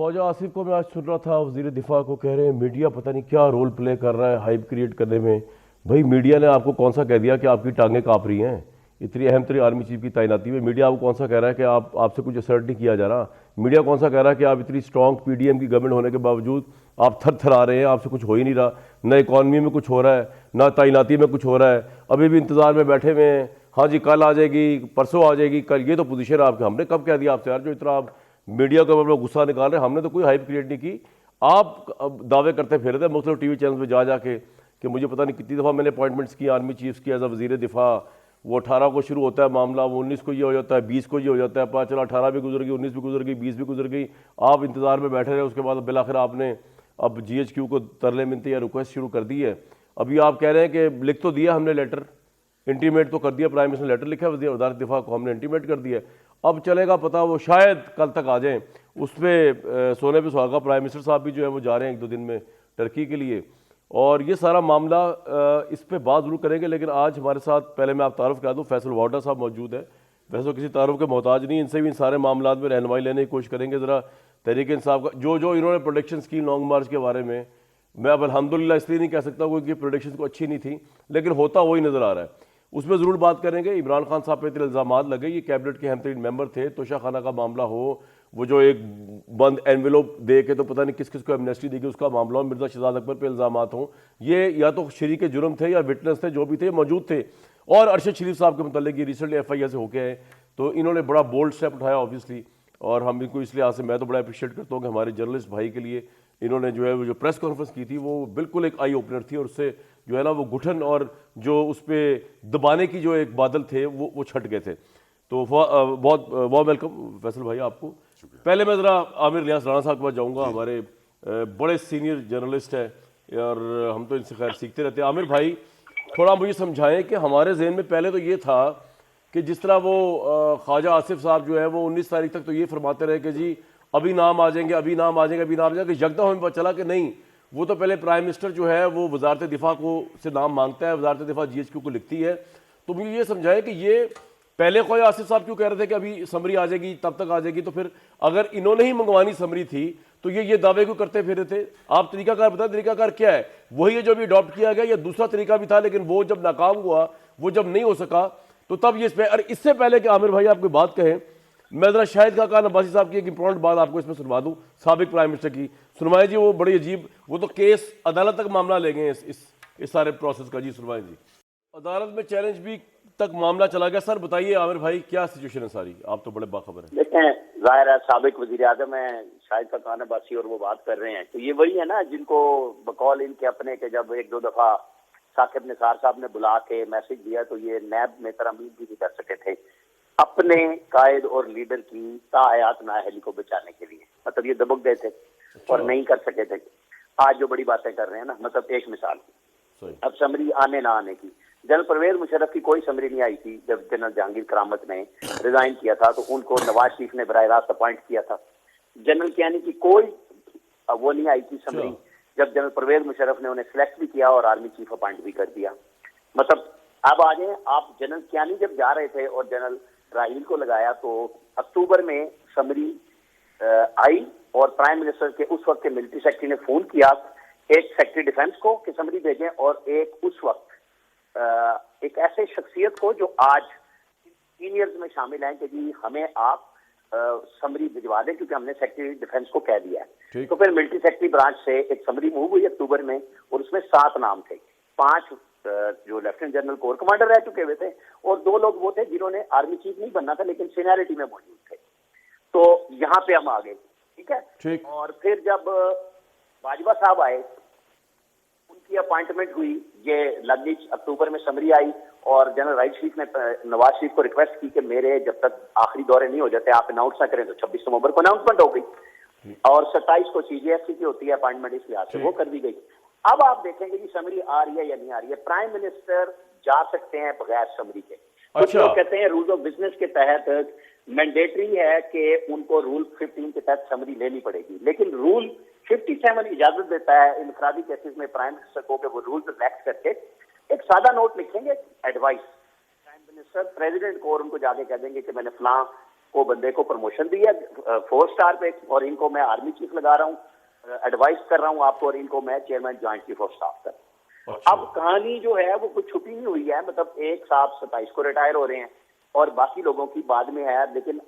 ख्वाजा आसिफ को मैं आज सुन रहा था, वज़ीर दिफा को कह रहे हैं मीडिया पता नहीं क्या रोल प्ले कर रहा है हाइप क्रिएट करने में। भाई मीडिया ने आपको कौन सा कह दिया कि आपकी टांगें काँप रही हैं? इतनी अहम तरीन आर्मी चीफ की तैनाती में मीडिया आपको कौन सा कह रहा है कि आपसे कुछ असर्ट नहीं किया जा रहा? मीडिया कौन सा कह रहा है कि आप इतनी स्ट्रॉन्ग पीडीएम की गवर्नमेंट होने के बावजूद आप थर थर आ रहे हैं, आपसे कुछ हो ही नहीं रहा, न इकॉनमी में कुछ हो रहा है, ना तैनाती में कुछ हो रहा है, अभी भी इंतजार में बैठे हुए हैं। हाँ जी कल आ जाएगी, परसों आ जाएगी, कल। ये तो पोजीशन है आपकी। हमने कब कह दिया आपसे यार जो इतना आप मीडिया को अपना गुस्सा निकाल रहे हैं? हमने तो कोई हाइप क्रिएट नहीं की। आप अब दावे करते फिर रहे मुख्तलिफ टीवी चैनल पे जा जाके कि मुझे पता नहीं कितनी दफ़ा मैंने अपॉइंटमेंट्स की आर्मी चीफ्स की एज अ वज़ीर दिफा। वो 18 को शुरू होता है मामला, वो 19 को ये हो जाता है, 20 को ये हो जाता है, पता चला 18 भी गुजर गई, 19 भी गुजर गई, 20 भी गुजर गई। आप इंतज़ार में बैठे रहे, उसके बाद बिलाखिर आपने अब GHQ को तरले मिनती या रिक्वेस्ट शुरू कर दी है। अभी आप कह रहे हैं कि लिख तो दिया हमने लेटर, इंटीमेट तो कर दिया, प्राइम मिनिस्टर ने लेटर लिखा है, वज़ारत दिफा को हमने इंटीमेट कर दिया। अब चलेगा पता, वो शायद कल तक आ जाएँ। उस पर सोने पे सुहागा प्राइम मिनिस्टर साहब भी जो है वो जा रहे हैं 1-2 दिन में टर्की के लिए, और ये सारा मामला इस पे बात जरूर करेंगे। लेकिन आज हमारे साथ पहले मैं आप तारुफ करा दूँ, फैसल वाडा साहब मौजूद है। वैसे तो किसी तारुफ के मोहताज नहीं, इनसे भी इन सारे मामला में रहनुमाई लेने की कोशिश करेंगे। ज़रा तहरीक इंसाफ का जो इन्होंने प्रोडक्शन की लॉन्ग मार्च के बारे में, मैं अब अल्हम्दुलिल्लाह इसलिए नहीं कह सकता क्योंकि प्रोडक्शन को अच्छी नहीं थी, लेकिन होता वही नज़र आ रहा है। उसमें ज़रूर बात करेंगे। इमरान खान साहब पे इतने इल्ज़ामात लगे, ये कैबिनेट के अहम तरीन मेंबर थे, तोशा खाना का मामला हो, वो जो एक बंद एनवेलोप दे के तो पता नहीं किस किस को एमनेस्टी देगी उसका मामला हो, मिर्ज़ा शहजाद अकबर पे इल्ज़ामात हों, ये या तो शरीक जुर्म थे या विटनेस थे, जो भी थे मौजूद थे। और अरशद शरीफ साहब के मतलब ये रिसेंटली FIR से होके आए, तो इन्होंने बड़ा बोल्ड स्टेप उठाया ऑब्वियसली, और हम इनको इस लिहाज से मैं तो बड़ा अप्रिशिएट करता हूँ कि हमारे जर्नलिस्ट भाई के लिए इन्होंने जो है वो जो प्रेस कॉन्फ्रेंस की थी वो बिल्कुल एक आई ओपनर थी, और उससे जो है ना वो घुटन और जो उस पर दबाने की जो एक बादल थे वो छट गए थे। तो बहुत बहुत वेलकम फैसल भाई आपको। पहले मैं ज़रा आमिर लियास राणा साहब के पास जाऊँगा, हमारे बड़े सीनियर जर्नलिस्ट हैं और हम तो इनसे खैर सीखते रहते हैं। आमिर भाई थोड़ा मुझे समझाएं कि हमारे जहन में पहले तो ये था कि जिस तरह वो ख्वाजा आसिफ साहब जो है वो 19 तारीख तक तो ये फरमाते रहे कि जी अभी नाम आ जाएंगे, अभी नाम आ जाएंगे, अभी नाम आ जाएंगे। यकदम हमें पता चला कि नहीं, वो तो पहले प्राइम मिनिस्टर जो है वो वजारत दिफा को से नाम मांगता है, वजारत दिफा GHQ को लिखती है। तो मुझे ये समझाएं कि ये पहले ख्वाजा आसिफ साहब क्यों कह रहे थे कि अभी समरी आ जाएगी, तब तक आ जाएगी? तो फिर अगर इन्होंने ही मंगवानी समरी थी तो ये दावे क्यों करते फिर थे? आप तरीकाकार बताएं, तरीकाकार क्या है? वही है जो अभी अडॉप्ट किया गया या दूसरा तरीका भी था लेकिन वो जब नाकाम हुआ, वो जब नहीं हो सका, तो तब ये अरे इससे पहले कि आमिर भाई आपको बात कहें, मैं जरा शाहिद खाकान अब्बासी साहब की एक इंपॉर्टेंट बात आपको इसमें सुनवा दूं, साबिक प्राइम मिनिस्टर की। सुनवाएं जी, वो बड़ी अजीब, वो तो केस अदालत तक मामला ले गए इस सारे प्रोसेस का। जी सुनवाएं जी। अदालत में चैलेंज भी तक मामला चला गया। सर बताइए आमिर भाई क्या सिचुएशन है सारी, आप तो बड़े बाखबर हैं। देखें, जाहिर है साबिक वजीर आजम है शाहिद खाकान अब्बासी और वो बात कर रहे हैं, तो ये वही है ना जिनको बकौल इनके अपने के जब 1-2 दफा साकिब निसार साहब ने बुला के मैसेज दिया तो ये नैब में तरमीम भी नहीं कर सके थे अपने कायद और लीडर की ताहयात नाअहली को बचाने के लिए। मतलब ये दबक गए थे और नहीं कर सके थे। आज जो बड़ी बातें कर रहे हैं ना, मतलब एक मिसाल, अब समरी आने ना आने की, जनरल परवेज मुशर्रफ की कोई समरी नहीं आई थी जब जनरल जहांगीर करामत ने रिजाइन किया था, तो उनको नवाज शरीफ ने बराह रास्त अपॉइंट किया था। जनरल कियानी की कोई वो नहीं आई थी समरी जब जनरल परवेज मुशर्रफ ने उन्हें सिलेक्ट भी किया और आर्मी चीफ अपॉइंट भी कर दिया। मतलब अब आ जाए आप, जनरल कियानी जब जा रहे थे और जनरल राहील को लगाया तो अक्टूबर में समरी आई और प्राइम मिनिस्टर के उस वक्त के मिलिट्री सेक्रेटरी ने फोन किया एक सेक्रेटरी डिफेंस को कि समरी भेजें, और एक उस वक्त एक ऐसे शख्सियत को जो आज सीनियर्स में शामिल हैं कि जी हमें आप समरी भिजवा दें क्योंकि हमने सेक्रेटरी डिफेंस को कह दिया है। तो फिर मिलिट्री सेक्रेटरी ब्रांच से एक समरी मूव हुई अक्टूबर में और उसमें 7 नाम थे। 5 जो लेफ्टिनेंट जनरल कोर कमांडर रह चुके हुए थे और 2 लोग वो थे जिन्होंने आर्मी चीफ नहीं बनना था लेकिन सीनियरिटी में मौजूद थे। तो यहाँ पे हम आ गए, ठीक है। और फिर जब बाजवा साहब आए, उनकी अपॉइंटमेंट हुई, ये लगभग अक्टूबर में समरी आई और जनरल राइट शरीफ ने नवाज शरीफ को रिक्वेस्ट की कि मेरे जब तक आखिरी दौरे नहीं हो जाते आप अनाउंस ना करें। तो 26 नवंबर को अनाउंसमेंट हो गई और 27 को CJFC की होती है अपॉइंटमेंट, इस लिहाज से वो कर दी गई। अब आप देखेंगे कि समरी आ रही है या नहीं आ रही है। प्राइम मिनिस्टर जा सकते हैं बगैर समरी के। कुछ लोग कहते हैं रूल्स ऑफ बिजनेस के तहत मैंडेटरी है कि उनको रूल 15 के तहत समरी लेनी पड़ेगी, लेकिन रूल 57 इजाजत देता है इनफरादी केसेस में प्राइम मिनिस्टर को कि वो रूल्स रिलैक्स करके एक सादा नोट लिखेंगे एडवाइस प्राइम मिनिस्टर प्रेसिडेंट को और उनको जाके कह देंगे कि मैंने फलां को बंदे को प्रमोशन दी है 4 स्टार पे, और इनको मैं आर्मी चीफ लगा रहा हूँ, एडवाइस कर रहा हूँ आपको, और इनको मैं chairman joint chief of staff कर। अच्छा। अब कहानी जो है वो कुछ छुपी नहीं हुई है, मतलब एक साहब 27 को रिटायर हो रहे हैं और बाकी लोगों की बाद में है, लेकिन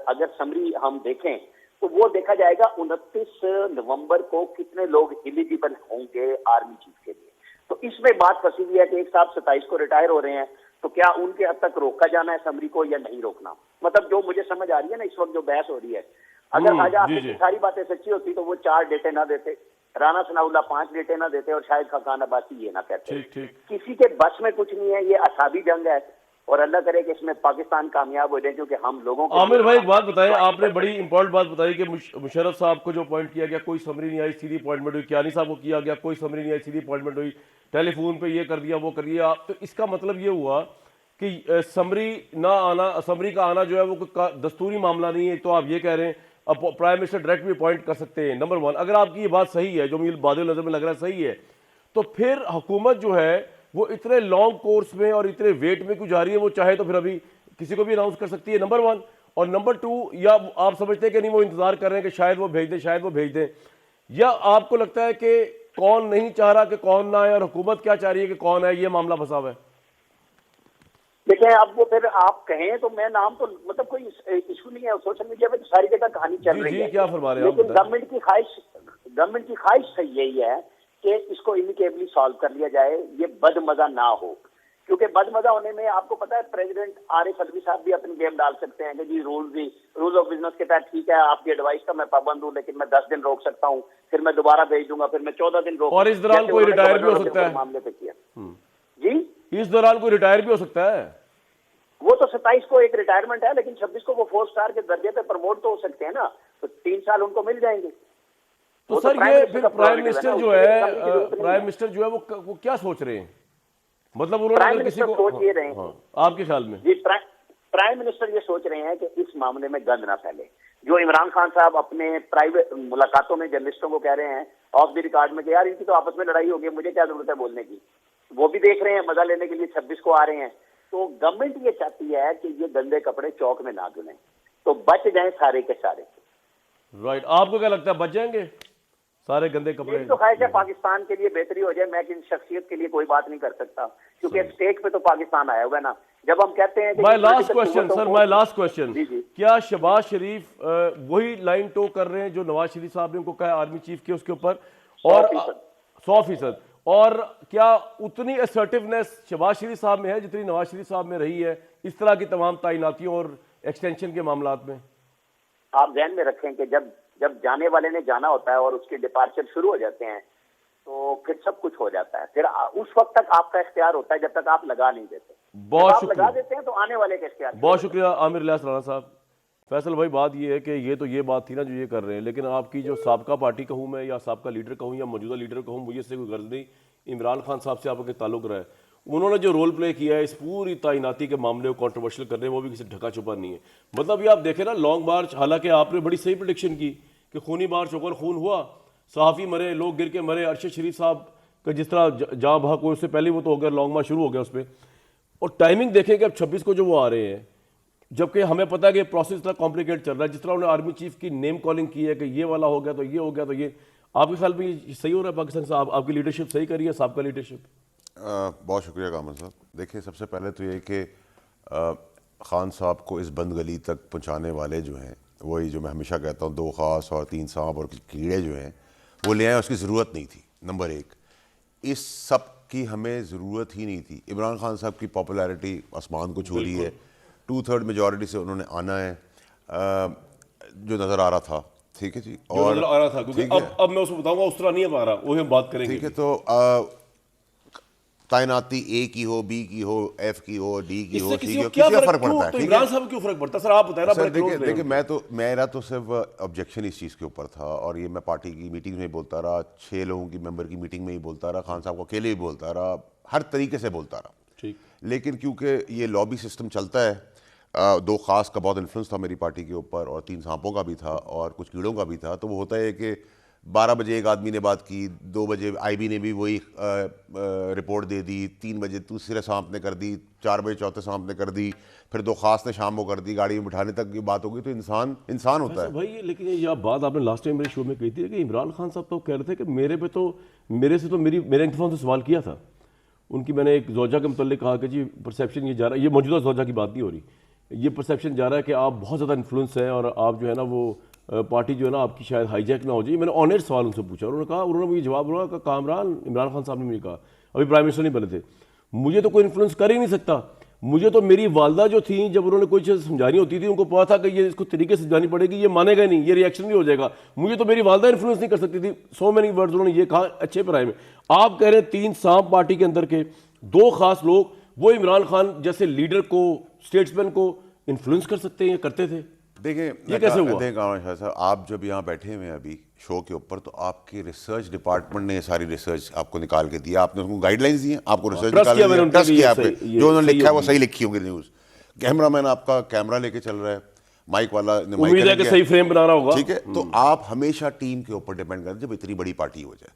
अगर समरी हम देखें तो वो देखा जाएगा 29 नवंबर को कितने लोग एलिजिबल होंगे आर्मी चीफ के लिए। तो इसमें बात फंसी हुई है कि एक साहब 27 को रिटायर हो रहे हैं, तो क्या उनके हद तक रोका जाना है समरी को या नहीं रोकना। मतलब जो मुझे समझ आ रही है ना इस वक्त जो बहस हो रही है, अगर ख्वाजा आसिफ की सारी बातें सच्ची होती तो वो 4 डेटें ना देते, राना सनाउल्लाह 5 डेटें ना देते, और शायद खाकान अब्बासी ये ना कहते। ठीक ठीक। किसी के बस में कुछ नहीं है, ये असाबी जंग है, और अल्लाह करे कि इसमें पाकिस्तान कामयाब हो जाए, क्योंकि हम लोगों को। आमिर भाई एक बात बताएं, आपने बड़ी इंपॉर्टेंट बात बताई कि मुशर्रफ साहब को जो पॉइंट किया गया, कोई समरी नहीं आई, सीधी अपॉइंटमेंट हुई। कियानी साहब को किया गया, कोई समरी नहीं आई, सीधी अपॉइंटमेंट हुई। टेलीफोन पे ये कर दिया, वो कर दिया। तो इसका मतलब ये हुआ कि समरी ना आना, समरी का आना जो है वो कोई दस्तूरी मामला नहीं है। तो आप ये कह रहे हैं अब प्राइम मिनिस्टर डायरेक्ट भी अपॉइंट कर सकते हैं। नंबर 1, अगर आपकी ये बात सही है, जो मुझे बादल नजर में लग रहा है सही है, तो फिर हुकूमत जो है वो इतने लॉन्ग कोर्स में और इतने वेट में क्यों जा रही है? वो चाहे तो फिर अभी किसी को भी अनाउंस कर सकती है, नंबर 1। और नंबर 2, या आप समझते हैं कि नहीं वो इंतजार कर रहे हैं कि शायद वो भेज दें, शायद वो भेज दें, या आपको लगता है कि कौन नहीं चाह रहा कि कौन ना आए और हुकूमत क्या चाह रही है कि कौन है, ये मामला फंसा हुआ है? देखिए, अब वो फिर आप कहें तो मैं नाम तो मतलब कोई इशू नहीं है, सोशल मीडिया पे तो सारी जगह कहानी चल रही है। क्या फरमा रहे हैं? लेकिन गवर्नमेंट की ख्वाहिश सही यही है कि इसको इमिकेबली सॉल्व कर लिया जाए, ये बदमजा ना हो। क्योंकि बदमजा होने में आपको पता है प्रेसिडेंट आरिफ अलवी साहब भी अपनी गेम डाल सकते हैं कि जी रूल्स ऑफ बिजनेस के तहत ठीक है, आपकी एडवाइस का मैं पाबंद हूँ, लेकिन मैं 10 दिन रोक सकता हूँ, फिर मैं दोबारा भेज दूंगा, फिर मैं 14 दिन रोक। और इस दौरान कोई रिटायर भी हो सकता है मामले पे किया जी, इस दौरान कोई रिटायर भी हो सकता है। वो तो 27 को एक रिटायरमेंट है, लेकिन 26 को वो 4 स्टार के दर्जे पे प्रमोट तो हो सकते हैं ना, तो 3 साल उनको मिल जाएंगे। तो सर ये फिर प्राइम मिनिस्टर जो है वो क्या सोच रहे हैं? मतलब उन्होंने किसी को सोच ये रहे हैं, आपके ख्याल में? जी, प्राइम मिनिस्टर ये सोच रहे हैं कि इस मामले में गंद ना फैले। जो इमरान खान साहब अपने प्राइवेट मुलाकातों में जर्नलिस्टों को कह रहे हैं ऑफ द रिकॉर्ड में कि यार इनकी तो आपस में लड़ाई हो गई, मुझे क्या जरूरत है बोलने की, वो भी देख रहे हैं, मजा लेने के लिए 26 को आ रहे हैं। तो गवर्नमेंट ये चाहती है कि ये गंदे कपड़े चौक में ना धुलें, तो बच जाएं सारे के सारे। राइट, आपको क्या लगता है बच जाएंगे सारे गंदे कपड़े? तो ख्वाहिश है पाकिस्तान के लिए बेहतरी हो जाए, मैं किसी शख्सियत के लिए कोई बात नहीं कर सकता, क्योंकि स्टेक पे तो पाकिस्तान आया हुआ है ना। जब हम कहते हैं माय लास्ट क्वेश्चन, क्या शहबाज शरीफ वही लाइन टो कर रहे हैं जो नवाज शरीफ साहब ने उनको कहा आर्मी चीफ के उसके ऊपर, और 100%, और क्या उतनी असर्टिवनेस शहबाज शरीफ साहब में है जितनी नवाज शरीफ साहब में रही है इस तरह की तमाम तैनातियों और एक्सटेंशन के मामलात में? आप ध्यान में रखें कि जब जाने वाले ने जाना होता है और उसके डिपार्चर शुरू हो जाते हैं तो फिर सब कुछ हो जाता है, फिर उस वक्त तक आपका इख्तियार होता है जब तक आप लगा नहीं देते। बहुत शुक्रिया, लगा देते हैं तो आने वाले का इख्तियार। बहुत शुक्रिया आमिर इलियास राणा साहब। फैसल भाई, बात ये है कि ये बात थी ना जो ये कर रहे हैं, लेकिन आपकी जो साबका पार्टी कहूँ मैं या साबका लीडर कहूँ या मौजूदा लीडर कहूँ, मुझे इससे कोई गर्ज नहीं। इमरान खान साहब से आपके ताल्लुक रहा है, उन्होंने जो रोल प्ले किया है इस पूरी तैनाती के मामले को कंट्रोवर्शियल करने में, वो भी किसी ढका छुपा नहीं है। मतलब ये आप देखें ना, लॉन्ग मार्च, हालांकि आपने बड़ी सही प्रेडिक्शन की कि खूनी मार्च होकर खून हुआ, सहाफ़ी मरे, लोग गिर के मरे, अरशद शरीफ साहब का जिस तरह जहाँ भाग हुए उससे पहले वो तो हो गया, लॉन्ग मार्च शुरू हो गया उस पर। और टाइमिंग देखें कि अब 26 को जो वो आ रहे हैं, जबकि हमें पता है कि प्रोसेस इतना कॉम्प्लिकेट चल रहा है। जिस तरह उन्होंने आर्मी चीफ की नेम कॉलिंग की है कि ये वाला हो गया तो ये हो गया, तो ये आपके ख्याल में ये सही हो रहा है पाकिस्तान साहब? आपकी लीडरशिप सही करी है, साहब का लीडरशिप? बहुत शुक्रिया कामल साहब। देखिए, सबसे पहले तो ये कि खान साहब को इस बंद गली तक पहुंचाने वाले जो हैं, वही जो मैं हमेशा कहता हूँ 2 खास और 3 सांप और कीड़े जो हैं वो ले आए, उसकी ज़रूरत नहीं थी। नंबर 1, इस सब की हमें ज़रूरत ही नहीं थी। इमरान खान साहब की पॉपुलैरिटी आसमान को छू रही है, 2/3 मेजॉरिटी से उन्होंने आना है, जो नज़र आ रहा था। ठीक है जी, और आ रहा था, क्योंकि अब मैं उसको बताऊंगा उस तरह नहीं है आ रहा, वही हम बात करेंगे। ठीक है, तो तैनाती ए की हो, बी की हो, एफ की हो, डी की हो, सी की हो, किसी का फर्क पड़ता है? तो इमरान साहब क्यों फर्क पड़ता है सर, आप बताएं ना। देखिए, मेरा तो सिर्फ ऑब्जेक्शन इस चीज़ के ऊपर था, और ये मैं पार्टी की मीटिंग में बोलता रहा, 6 लोगों की मेंबर की मीटिंग में ही बोलता रहा, खान साहब को अकेले भी बोलता रहा, हर तरीके से बोलता रहा। ठीक, लेकिन क्योंकि ये लॉबी सिस्टम चलता है, 2 खास का बहुत इन्फ्लुएंस था मेरी पार्टी के ऊपर, और 3 सांपों का भी था और कुछ कीड़ों का भी था, तो वो होता है कि 12 बजे एक आदमी ने बात की, 2 बजे आईबी ने भी वही रिपोर्ट दे दी, 3 बजे दूसरे सांप ने कर दी, 4 बजे चौथे सांप ने कर दी, फिर 2 खास ने शाम को कर दी, गाड़ी में बिठाने तक की बात होगी। तो इंसान होता है भाई। लेकिन ये बात आपने लास्ट टाइम मेरे शो में कही थी कि इमरान खान साहब तो कह रहे थे कि मेरे से तो मेरे इंतफाम से सवाल किया था उनकी। मैंने एक जोजा के मुतल्लिक कहा कि जी परसेप्शन ये जा रहा है, ये मौजूदा जोजा की बात नहीं हो रही, ये परसेप्शन जा रहा है कि आप बहुत ज़्यादा इन्फ्लुएंस हैं और आप जो है ना वो पार्टी जो है ना आपकी शायद हाईजैक ना हो जाए। मैंने ऑनेस्ट सवाल उनसे पूछा, उन्होंने मुझे जवाब दिया कि कामरान इमरान खान साहब ने मुझे कहा, अभी प्राइम मिनिस्टर नहीं बने थे, मुझे तो कोई इन्फ्लुएंस कर ही नहीं सकता। मुझे तो मेरी वालदा जो थी, जब उन्होंने कोई चीज़ समझानी होती थी, उनको पता था कि ये इसको तरीके से समझानी पड़ेगी, ये मानेगा नहीं, ये रिएक्शन भी हो जाएगा। मुझे तो मेरी वालदा इन्फ्लुएंस नहीं कर सकती थी। सो मैनी वर्ड्स उन्होंने ये कहा अच्छे पर आए में। आप कह रहे हैं 3 सांप पार्टी के अंदर के 2 खास लोग वो इमरान खान जैसे लीडर को, स्टेट्समैन को इन्फ्लुएंस कर सकते हैं, करते थे। देखिए ये कैसे हुआ? देखिए साहब, आप जब यहाँ बैठे हुए हैं अभी शो के ऊपर, तो आपके रिसर्च डिपार्टमेंट ने ये सारी रिसर्च आपको निकाल के दिया, आपने उनको गाइडलाइंस दी हैं, आपको रिसर्च निकाल के दिया, ट्रस्ट किया आपने, जो उन्होंने लिखा है वो सही लिखी होंगी न्यूज़। कैमरामैन आपका कैमरा लेके चल रहा है, माइक वाला ने माइक उम्मीद है कि सही फ्रेम बना रहा होगा, ठीक है। तो आप हमेशा टीम के ऊपर डिपेंड करते हैं जब इतनी बड़ी पार्टी हो जाए,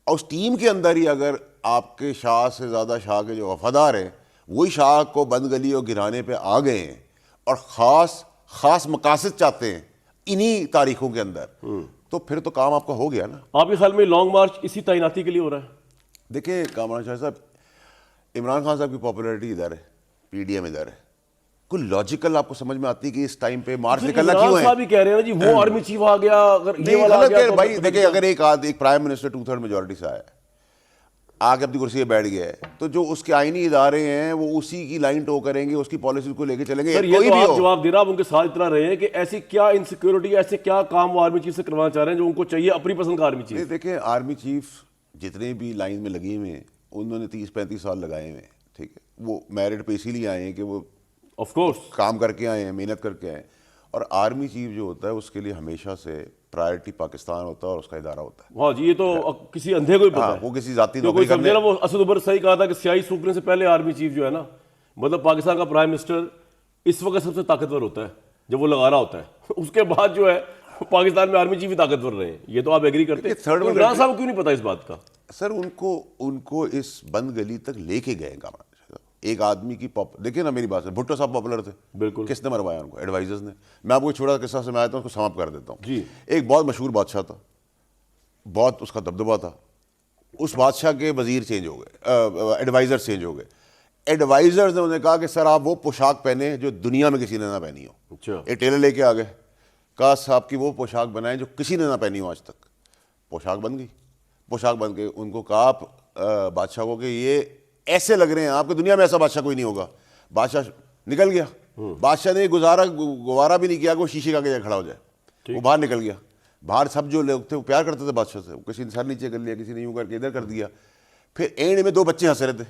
और उस टीम के अंदर ही अगर आपके शाह से ज़्यादा शाह के जो वफादार हैं वही शाह को बंद गली और गिराने पे आ गए हैं और ख़ास मकासद चाहते हैं इन्हीं तारीखों के अंदर, तो फिर तो काम आपका हो गया ना। आपके ख्याल में लॉन्ग मार्च इसी तैनाती के लिए हो रहा है? देखिए कामरान शाह साहब, इमरान खान साहब की पॉपुलैरिटी इधर है, पीडीएम इधर है, कोई लॉजिकल आपको समझ में आती है कि इस टाइम पे मार्च निकलना क्यों है? भी कह रहे हैं ना जी, वो आर्मी चीफ आ गया, अगर ये वाला आ गया तो भाई देखिए, अगर एक प्राइम मिनिस्टर 2/3 मेजोरिटी से आया है, आके अपनी कुर्सी पे बैठ गया है, तो जो उसके आईनी इदारे हैं वो उसी की लाइन टो करेंगे, उसकी पॉलिसी को लेके चलेंगे। सर, ये तो आप जवाब दे रहा, आप उनके साथ इतना रहे हैं कि ऐसी क्या इनसिक्योरिटी, ऐसे क्या काम वो आर्मी चीफ से करवाना चाह रहे हैं जो उनको चाहिए अपनी पसंद का आर्मी चीफ? देखिए आर्मी चीफ जितने भी लाइन में लगे हुए हैं उन्होंने 30-35 साल लगाए हुए हैं, ठीक है। वो मेरिट पे इसीलिए आए हैं कि वो ऑफ कोर्स काम करके आए हैं, मेहनत करके आए हैं। और आर्मी चीफ जो होता है उसके लिए हमेशा से प्रायोरिटी पाकिस्तान होता है और उसका इदारा होता है। हाँ जी, ये तो किसी अंधे को ही पता है। वो किसी जाती तो कोई समझे ना, वो असद उमर सही कहा था कि सियाही सूपने से पहले आर्मी चीफ जो है ना, मतलब पाकिस्तान का प्राइम मिनिस्टर इस वक्त सबसे ताकतवर होता है जब वो लगा रहा होता है। उसके बाद जो है पाकिस्तान में आर्मी चीफ ही ताकतवर रहे हैं। ये तो आप एग्री करते हैं? इमरान साहब को क्यों नहीं पता इस बात का? सर उनको इस बंद गली तक लेके गए एक आदमी की देखिए ना, मेरी बात है, भुट्टो साहब पॉपुलर थे, बिल्कुल। किसने मरवाया उनको? एडवाइजर्स ने। मैं आपको छोटा किस्सा सुनाया था, उसको समाप्त कर देता हूँ जी। एक बहुत मशहूर बादशाह था, बहुत उसका दबदबा था, उस बादशाह के वजीर चेंज हो गए, एडवाइजर्स चेंज हो गए। एडवाइजर्स ने उन्हें कहा कि सर आप वो पोशाक पहने जो दुनिया में किसी ने ना पहनी हो। अच्छा। एक टेलर लेके आ गए, कहा साहब की वो पोशाक बनाए जो किसी ने ना पहनी हो आज तक। पोशाक बन गई, पोशाक बन के उनको कहा आप बादशाह को कि ये ऐसे लग रहे हैं आपकी दुनिया में ऐसा बादशाह कोई नहीं होगा। बादशाह निकल गया, बादशाह ने गुजारा भी नहीं किया कि वो शीशे का आगे खड़ा हो जाए, वो बाहर निकल गया। बाहर सब जो लोग थे वो प्यार करते थे बादशाह से, किसी ने सर नीचे कर लिया, किसी ने यूं करके इधर कर दिया। फिर एंड में 2 बच्चे हंस रहे थे,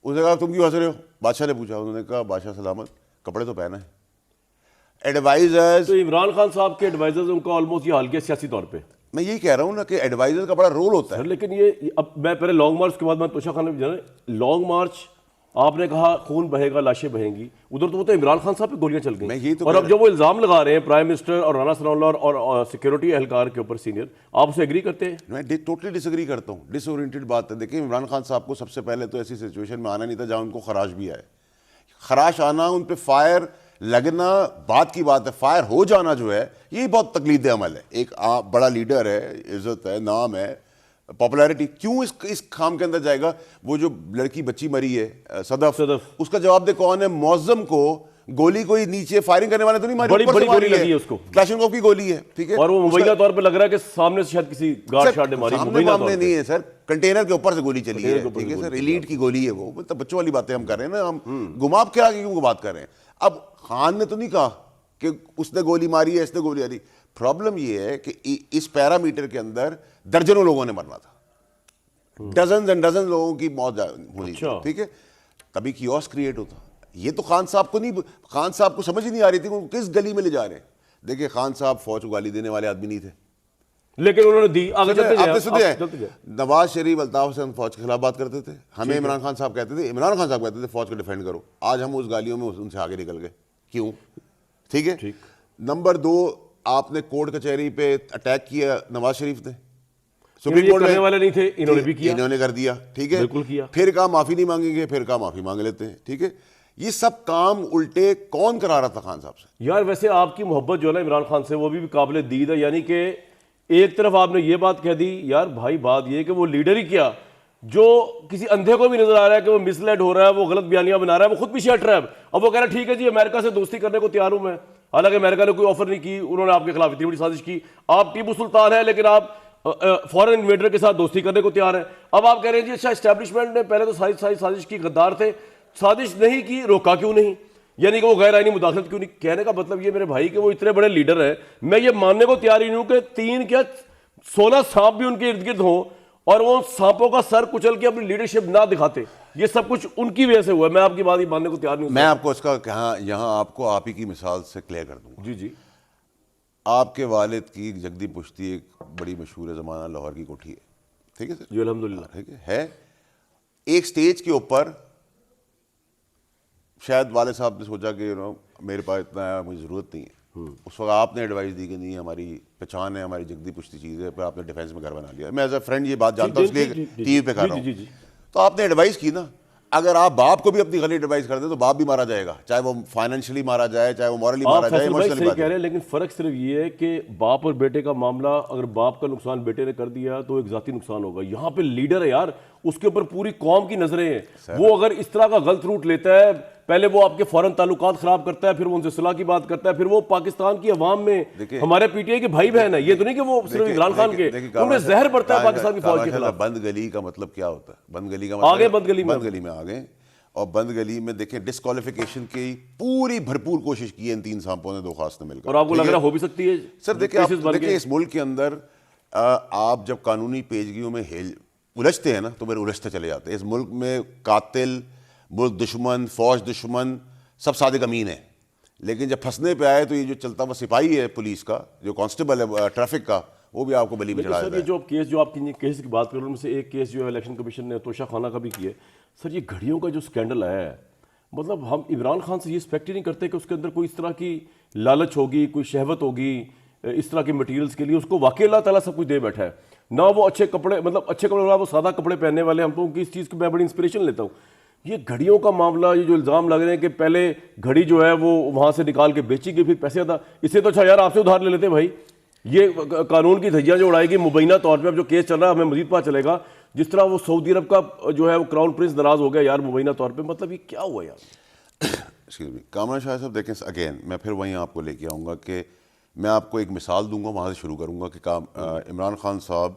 उसने कहा तुम क्यों हंस रहे हो? बादशाह ने पूछा, उन्होंने कहा बादशाह सलामत, कपड़े तो पहना है। एडवाइजर्स, तो इमरान खान साहब के एडवाइजर्स उनका ऑलमोस्ट ये हाल किया सियासी तौर पे। मैं यही कह रहा हूँ ना कि एडवाइजर का बड़ा रोल होता है। लेकिन ये अब मैं पहले लॉन्ग मार्च के बाद मैं तोशा खान ने भी जाना, लॉन्ग मार्च आपने कहा खून बहेगा, लाशें बहेंगी, उधर तो वो तो इमरान खान साहब पे गोलियां चल गई। और अब जब वो इल्जाम लगा रहे हैं प्राइम मिनिस्टर और राना सनाउल्लाह और सिक्योरिटी एहलकार के ऊपर सीनियर, आप उसे एग्री करते हैं? मैं टोटली डिसएग्री करता हूँ, डिसओरिएंटेड बात है। देखिए इमरान खान साहब को सबसे पहले तो ऐसी सिचुएशन में आना नहीं था जहाँ उनको खराश भी आए। खराश आना, उन पर फायर लगना बात की बात है, फायर हो जाना जो है ये बहुत तकलीफदेह अमल है। एक बड़ा लीडर है, इज्जत है, नाम है, पॉपुलैरिटी, क्यों इस काम के अंदर जाएगा? वो जो लड़की बच्ची मरी है सदफ, उसका जवाब दे कौन है? मौजम को गोली कोई नीचे फायरिंग करने वाले तो नहीं मारी, बड़ी गोली लगी है उसको, क्लाशनकोफ की गोली है, ठीक है। और वो मुबैना तौर पे लग रहा है कि सामने से शायद किसी गार्ड शॉट ने मारी। सामने नहीं है सर, कंटेनर के ऊपर से गोली चली है, ठीक है सर, एलीट की गोली है वो। मतलब बच्चों वाली बातें हम कर रहे हैं ना, हम घुमाव क्या क्यों बात कर रहे हैं। अब खान ने तो नहीं कहा कि उसने गोली मारी है, इसने गोली मारी। प्रॉब्लम ये है कि इस पैरामीटर के अंदर दर्जनों लोगों ने मरना था, डजन एंड डजन लोगों की मौत होनी थी, ठीक है, तभी कियोस क्रिएट होता। ये तो खान साहब को नहीं, खान साहब को समझ ही नहीं आ रही थी कि किस गली में ले जा रहे हैं। देखिए खान साहब फौज को गाली देने वाले आदमी नहीं थे, लेकिन उन्होंने दी। आगे चलते नवाज शरीफ अल्ताफ हुसैन फौज के खिलाफ बात करते थे, हमें इमरान खान साहब कहते थे, इमरान खान साहब कहते थे फौज को डिफेंड करो। आज हम उस गालियों में उनसे आगे निकल गए, क्यों? ठीक है। नंबर 2, आपने कोर्ट कचहरी पे अटैक किया नवाज शरीफ ने, सुप्रीम ये कोर्ट करने में वाले नहीं थे, इन्होंने भी किया। इन्होंने कर दिया, ठीक है, बिल्कुल किया। फिर कहा माफी नहीं मांगेंगे, फिर कहा माफी मांग लेते हैं, ठीक है। ये सब काम उल्टे कौन करा रहा था खान साहब से? यार वैसे आपकी मोहब्बत जो है ना इमरान खान से, वो भी काबिल दीद है। यानी कि एक तरफ आपने ये बात कह दी यार भाई, बात ये कि वो लीडर ही किया जो किसी अंधे को भी नजर आ रहा है कि वो मिसलेड हो रहा है, वो गलत बयानियां बना रहा है, वो खुद पीछे हट रहा है। अब वो कह रहा है ठीक है जी अमेरिका से दोस्ती करने को तैयार हूं मैं, हालांकि अमेरिका ने कोई ऑफर नहीं की, उन्होंने आपके खिलाफ इतनी बड़ी साजिश की, आप टीपू सुल्तान है लेकिन आप फॉरेन इन्वेडर के साथ दोस्ती करने को तैयार है। अब आप कह रहे हैं जी अच्छा एस्टैब्लिशमेंट ने पहले तो सारी सारी साजिश की, गद्दार थे, साजिश नहीं की, रोका क्यों नहीं, यानी कि वो गैर आईनी मुदाखलत क्यों नहीं। कहने का मतलब ये मेरे भाई कि वो इतने बड़े लीडर हैं, मैं ये मानने को तैयार ही नहीं हूं कि 3 क्या 16 सांप भी उनके इर्द गिर्द हों और वो सांपों का सर कुचल के अपनी लीडरशिप ना दिखाते। ये सब कुछ उनकी वजह से हुआ है। मैं आपकी बात ही मानने को तैयार नहीं हूं। मैं आपको इसका कहा यहाँ आपको आप ही की मिसाल से क्लियर कर दूंगा। जी जी, आपके वालिद की जगदी पुश्ती एक बड़ी मशहूर ज़माना लाहौर की कोठी है, ठीक है सर जी अल्हम्दुलिल्लाह, ठीक है। एक स्टेज के ऊपर शायद वाले साहब ने सोचा कि मेरे पास इतना है, मुझे ज़रूरत नहीं है। उस वक्त आपने एडवाइस दी कि नहीं हमारी पहचान है, हमारी जगदी पुश्ती चीज़ है, पर आपने डिफेंस में घर बना लिया। मैं एज अ फ्रेंड ये बात जानता हूँ, इसलिए टीवी पे कर रहा हूँ। तो आपने एडवाइस की ना, अगर आप बाप को भी अपनी गलत एडवाइस कर दे तो बाप भी मारा जाएगा, चाहे वो फाइनेंशियली मारा जाए, चाहे वो मॉरली मारा जाए, भाई इमोशनली सही कह रहे हैं, लेकिन फर्क सिर्फ ये है कि बाप और बेटे का मामला, अगर बाप का नुकसान बेटे ने कर दिया तो एक जाती नुकसान होगा। यहाँ पे लीडर है यार, उसके ऊपर पूरी कौम की नजरें हैं। वो अगर इस तरह का गलत रूट लेता है, पहले वो आपके फौरन ताल्लुकात खराब करता है, फिर वो उनसे सुलह की बात करता है, फिर वो पाकिस्तान की अवाम में हमारे पीटीआई के भाई बहन है, ये तो नहीं कि वो सिर्फ इमरान खान के, उनमें जहर बढ़ता है पाकिस्तान की फौज के खिलाफ। बंद गली का मतलब क्या होता है? बंद गली का मतलब आगे बंद गली में आ गए, और बंद गली में देखें डिस्क्वालिफिकेशन की पूरी भरपूर कोशिश की है इन 3 सांपों ने, 2 खास ने मिलकर। और आपको लग रहा हो भी सकती है सर? देखिए इस मुल्क के अंदर आप जब कानूनी पेशगियों में उलझते हैं ना तो मेरे उलझते चले जाते हैं। इस मुल्क में कातिल, मुल्क दुश्मन, फौज दुश्मन, सब सादिक अमीन है, लेकिन जब फंसने पे आए तो ये जो चलता हुआ सिपाही है पुलिस का, जो कांस्टेबल है ट्रैफिक का, वो भी आपको बली में चढ़ा देता है। जो केस जो आपकी केस की बात कर रहे हैं, उनमें से एक केस जो है इलेक्शन कमीशन ने तोशा खाना का भी किया सर। ये घड़ियों का जो स्कैंडल है, मतलब हम इमरान खान से ये एक्सपेक्ट ही नहीं करते कि उसके अंदर कोई इस तरह की लालच होगी, कोई शहवत होगी इस तरह के मटेरियल्स के लिए। उसको वाकई अल्लाह ताला सब कुछ दे बैठा है ना। वो अच्छे कपड़े, मतलब अच्छे कपड़े, वो सादा कपड़े पहनने वाले, हम तो उनकी इस चीज़ की मैं बड़ी इंस्पिरेशन लेता हूँ। ये घड़ियों का मामला, ये जो इल्ज़ाम लग रहे हैं कि पहले घड़ी जो है वो वहाँ से निकाल के बेची गई, फिर पैसे अदा, इससे तो अच्छा यार आपसे उधार ले लेते भाई। ये कानून की धज्जियां जो उड़ाएगी मुबैना तौर पे। अब जो केस चल रहा है हमें मजीद पता चलेगा, जिस तरह वो सऊदी अरब का जो है वो क्राउन प्रिंस नाराज हो गया यार मुबैना तौर पे, मतलब ये क्या हुआ यार? कामरान शाह साहब देखें, अगेन मैं फिर वहीं आपको लेके आऊँगा कि मैं आपको एक मिसाल दूंगा, वहाँ से शुरू करूँगा कि इमरान खान साहब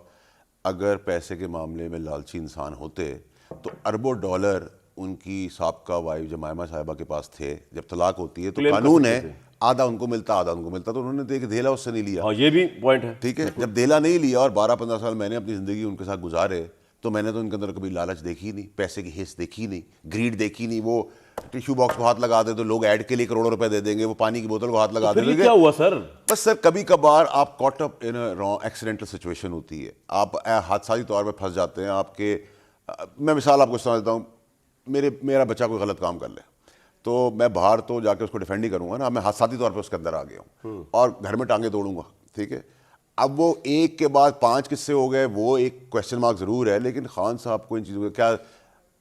अगर पैसे के मामले में लालची इंसान होते तो अरबों डॉलर उनकी साबका वाइफ जमायमा साहिबा के पास थे। जब तलाक होती है तो कानून है आधा उनको मिलता, आधा उनको मिलता, तो उन्होंने तो एक धेला उससे नहीं लिया। हाँ, ये भी पॉइंट है, ठीक है। जब धेला नहीं लिया और 12-15 साल मैंने अपनी ज़िंदगी उनके साथ गुजारे, तो मैंने तो उनके अंदर कभी लालच देखी नहीं, पैसे की हिस्स देखी नहीं, ग्रीड देखी नहीं। वो टिश्यू बॉक्स को हाथ लगा दे तो लोग ऐड के लिए करोड़ों रुपए दे देंगे, वो पानी की बोतल को हाथ लगा देंगे। क्या हुआ सर? बस सर कभी कभार आप caught up in wrong accidental situation होती है, आप हादसाती तौर पर फंस जाते हैं। आपके मैं मिसाल आपको समझता हूँ, मेरा बच्चा कोई गलत काम कर ले तो मैं बाहर तो जाके उसको डिफेंड नहीं करूँगा ना, मैं हादसाती तौर पे उसके अंदर आ गया हूँ और घर में टांगे तोड़ूंगा, ठीक है। अब वो एक के बाद 5 किस्से हो गए, वो एक क्वेश्चन मार्क ज़रूर है, लेकिन खान साहब को इन चीज़ों का क्या,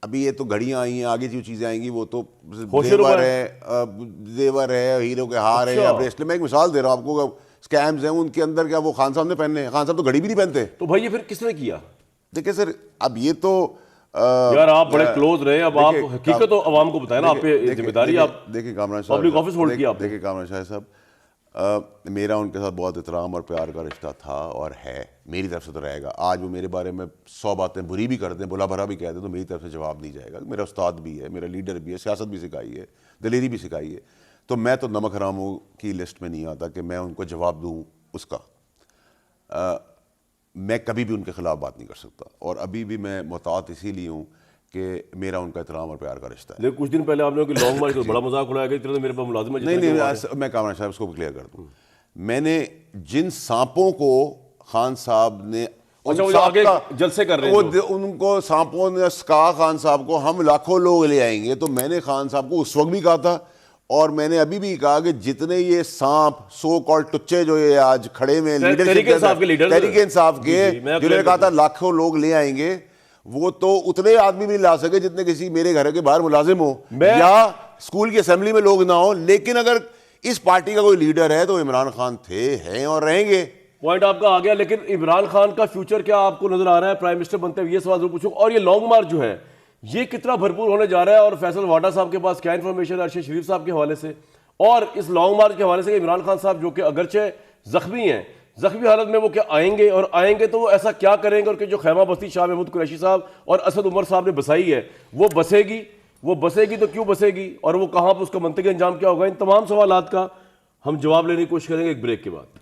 अभी ये तो घड़ियाँ आई हैं, आगे जो चीज़ें आएंगी वो तो जेवर है, हीरो के हार है या ब्रेसलेट। मैं एक मिसाल दे रहा हूँ आपको, स्कैम्स हैं उनके अंदर, क्या वो खान साहब ने पहने हैं? खान साहब तो घड़ी भी नहीं पहनते। तो भाई ये फिर किसने किया? देखिए सर, अब ये तो यार आप बड़े क्लोज रहे, अब आप हकीकत तो अवाम को बताएं ना, आप पे जिम्मेदारी, आप देखिए कामरान साहब पब्लिक ऑफिस होल्ड किया। देखिए कामरान शाह साहब, मेरा उनके साथ बहुत एहतराम और प्यार का रिश्ता था और है, मेरी तरफ से तो रहेगा। आज वो मेरे बारे में 100 बातें बुरी भी कर दें, बुला भरा भी कह दें, तो मेरी तरफ से जवाब नहीं जाएगा। मेरा उस्ताद भी है, मेरा लीडर भी है, सियासत भी सिखाई है, दलेरी भी सिखाई है, तो मैं तो नमक हरामों की लिस्ट में नहीं आता कि मैं उनको जवाब दूँ उसका। मैं कभी भी उनके खिलाफ बात नहीं कर सकता, और अभी भी मैं मुहतात इसीलिए हूँ कि मेरा उनका एहतराम और प्यार का रिश्ता है। देखो कुछ दिन पहले आपने लॉन्ग मार्च का बड़ा मजाक उड़ाया गया, इतना तो मेरे पास मुलाजिम है। नहीं, मैं कामरान साहब उसको क्लियर कर दूँ। मैंने जिन सांपों को खान साहब ने, अच्छा वो आगे जलसे कर रहे हैं, उनको सांपों ने कहा खान साहब को हम लाखों लोग ले आएंगे, तो मैंने खान साहब को उस वक्त भी कहा था और मैंने अभी भी कहा कि जितने ये सांप सो कॉल्ड टुच्चे जो ये आज खड़े में लीडरशिप तहरीक इंसाफ के लीडर, तहरीक इंसाफ के जिन्होंने कहा था लाखों लोग ले आएंगे, वो तो उतने आदमी भी नहीं ला सके जितने किसी मेरे घर के बाहर मुलाजिम हो या स्कूल की असेंबली में लोग ना हो। लेकिन अगर इस पार्टी का कोई लीडर है तो इमरान खान थे, हैं और रहेंगे। पॉइंट आपका आ गया, लेकिन इमरान खान का फ्यूचर क्या आपको नजर आ रहा है प्राइम मिनिस्टर बनते हुए? ये सवाल जरूर पूछूं। और ये लॉन्ग मार्च जो है ये कितना भरपूर होने जा रहा है, और फैसल वाडा साहब के पास क्या इंफॉर्मेशन है अरशद शरीफ साहब के हवाले से, और इस लॉन्ग मार्च के हवाले से इमरान खान साहब जो कि अगरचे जख्मी हैं, जख्मी हालत में वो क्या आएंगे, और आएंगे तो वो ऐसा क्या करेंगे, और कि जो खैमा बस्ती शाह महमूद कुरैशी साहब और असद उमर साहब ने बसाई है वो बसेगी तो क्यों बसेगी, और वो कहाँ पर उसका मंतकी अंजाम क्या होगा? इन तमाम सवालात का हम जवाब लेने की कोशिश करेंगे एक ब्रेक के बाद।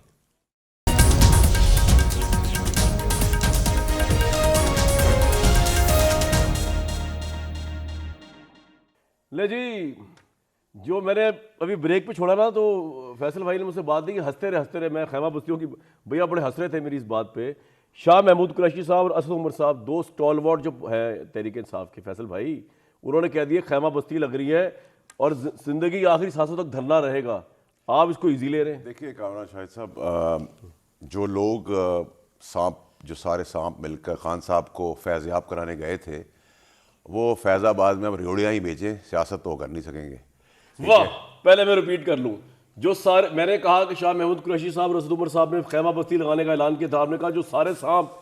ले जी, जो मैंने अभी ब्रेक पे छोड़ा ना, तो फैसल भाई ने मुझसे बात दी कि हंसते रहे मैं खैमा बस्तियों की, भैया बड़े हंस रहे थे मेरी इस बात पे। शाह महमूद कुरैशी साहब और असद उमर साहब, दो स्टॉलवर्ड जो है तहरीक इंसाफ के, फैसल भाई, उन्होंने कह दिया खैमा बस्ती लग रही है और जिंदगी की आखिरी सांसों तक धरना रहेगा। आप इसको ईजी ले रहे हैं? देखिए कामरान शाहिद साहब, जो लोग सांप, जो सारे सांप मिलकर खान साहब को फैज़याब कराने गए थे, वो फैज़ाबाद में अब रेवड़ियाँ ही बेचें, सियासत तो कर नहीं सकेंगे। वाह, पहले मैं रिपीट कर लूँ, जो सारे, मैंने कहा कि शाह महमूद कुरैशी साहब और असद उमर साहब ने खैमा बस्ती लगाने का ऐलान किया था, आपने कहा जो सारे सांप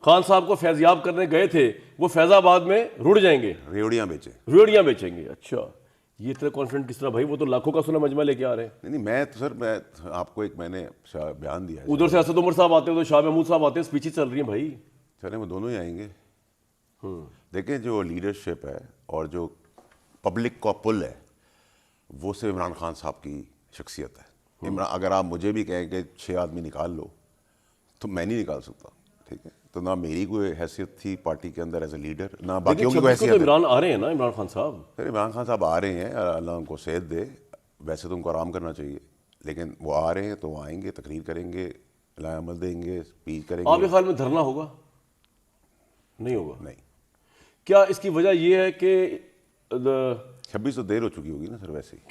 खान साहब को फैज़याब करने गए थे वो फैज़ाबाद में रुड़ जाएंगे, रेवड़ियाँ बेचेंगे। अच्छा, ये इतना कॉन्फिडेंट किस तरह भाई? वो तो लाखों का सुना मजमा लेके आ रहे हैं। नहीं, मैं आपको एक मैंने बयान दिया है। उधर से असद उमर साहब आते हैं, उधर शाह महमूद साहब आते हैं, स्पीचेस चल रही हैं भाई। चले वो दोनों ही आएंगे। देखें, जो लीडरशिप है और जो पब्लिक का पुल है वो सिर्फ इमरान खान साहब की शख्सियत है। अगर आप मुझे भी कहें कि 6 आदमी निकाल लो तो मैं नहीं निकाल सकता, ठीक है? तो ना मेरी कोई हैसियत थी पार्टी के अंदर एज ए लीडर, ना बाकियों की हैसियत। तो इमरान आ रहे हैं ना, इमरान खान साहब? फिर इमरान खान साहब आ रहे हैं, अल्लाह उनको सेहत दे। वैसे तो उनको आराम करना चाहिए, लेकिन वो आ रहे हैं तो वो आएंगे, तकरीर करेंगे, अमल देंगे, स्पीच करेंगे। आपके ख्याल में धरना होगा? नहीं होगा? नहीं। क्या इसकी वजह यह है कि 26 तो देर हो चुकी होगी ना सर? वैसे ही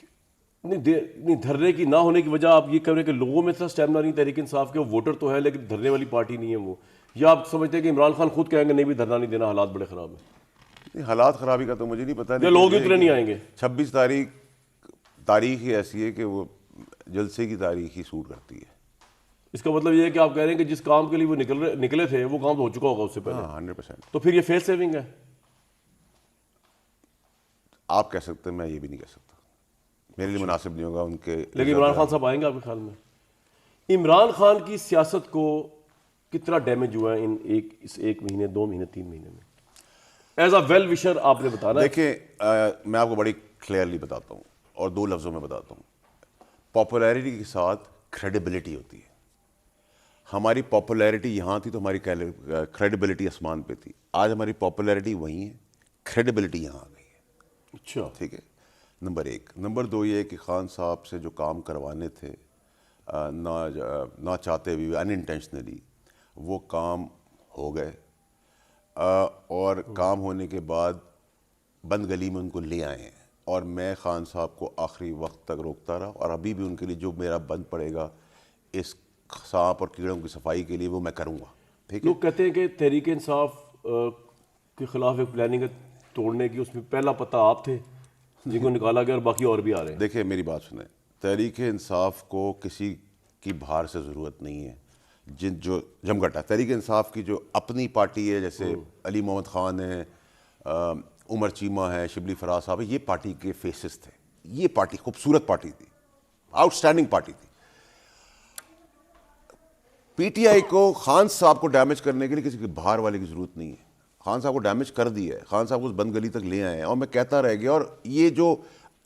नहीं, धरने की ना होने की वजह आप ये कह रहे हैं कि लोगों में इतना स्टैमिना नहीं तहरीक इंसाफ के, वोटर तो है लेकिन धरने वाली पार्टी नहीं है वो, या आप समझते हैं कि इमरान खान खुद कहेंगे नहीं भी धरना नहीं देना, हालात बड़े खराब है? हालात खराबी का तो मुझे नहीं पता, लोग इतने नहीं आएंगे। 26 तारीख ही ऐसी है कि वो जलसे की तारीख ही सूट करती है। इसका मतलब ये है कि आप कह रहे हैं कि जिस काम के लिए वो निकले थे वो काम तो हो चुका होगा उससे पहले। 100%। तो फिर ये फेस सेविंग है? आप कह सकते हैं, मैं ये भी नहीं कह सकता, मेरे लिए मुनासिब नहीं होगा उनके। लेकिन इमरान खान साहब आएंगे आपके ख्याल में? इमरान खान की सियासत को कितना डैमेज हुआ है इस 1 महीने, 2 महीने, 3 महीने में? एज अ वेल विशर आपने बताना। देखिए, मैं आपको बड़ी क्लियरली बताता हूँ और 2 लफ्ज़ों में बताता हूँ। पॉपुलैरिटी के साथ क्रेडिबिलिटी होती है। हमारी पॉपुलैरिटी यहाँ थी तो हमारी क्रेडिबिलिटी आसमान पे थी। आज हमारी पॉपुलैरिटी वहीं है, क्रेडिबिलिटी यहाँ आ गई है। अच्छा, ठीक है, नंबर 1। नंबर 2 ये है कि खान साहब से जो काम करवाने थे ना चाहते हुए, अनइंटेंशनली, वो काम हो गए, और काम होने के बाद बंद गली में उनको ले आए हैं। और मैं खान साहब को आखिरी वक्त तक रोकता रहा, और अभी भी उनके लिए जो मेरा बंद पड़ेगा इस सांप और कीड़ों की सफाई के लिए वो मैं करूँगा। ठीक है, लोग कहते हैं कि तहरीक इंसाफ के खिलाफ एक प्लानिंग है तोड़ने की, उसमें पहला पत्ता आप थे जिनको निकाला गया और बाकी और भी आ रहे हैं। देखिए मेरी बात सुने, तहरीक इंसाफ को किसी की बाहर से ज़रूरत नहीं है। जो जमघटा तहरीक इंसाफ की जो अपनी पार्टी है, जैसे अली मोहम्मद ख़ान है, उमर चीमा है, शिबली फराज साहब है, ये पार्टी के फेसेस थे। ये पार्टी खूबसूरत पार्टी थी, आउटस्टैंडिंग पार्टी थी। पीटीआई को खान साहब को डैमेज करने के लिए किसी के बाहर वाले की ज़रूरत नहीं है। खान साहब को डैमेज कर दिया है, खान साहब को उस बंद गली तक ले आए हैं, और मैं कहता रह गया। और ये जो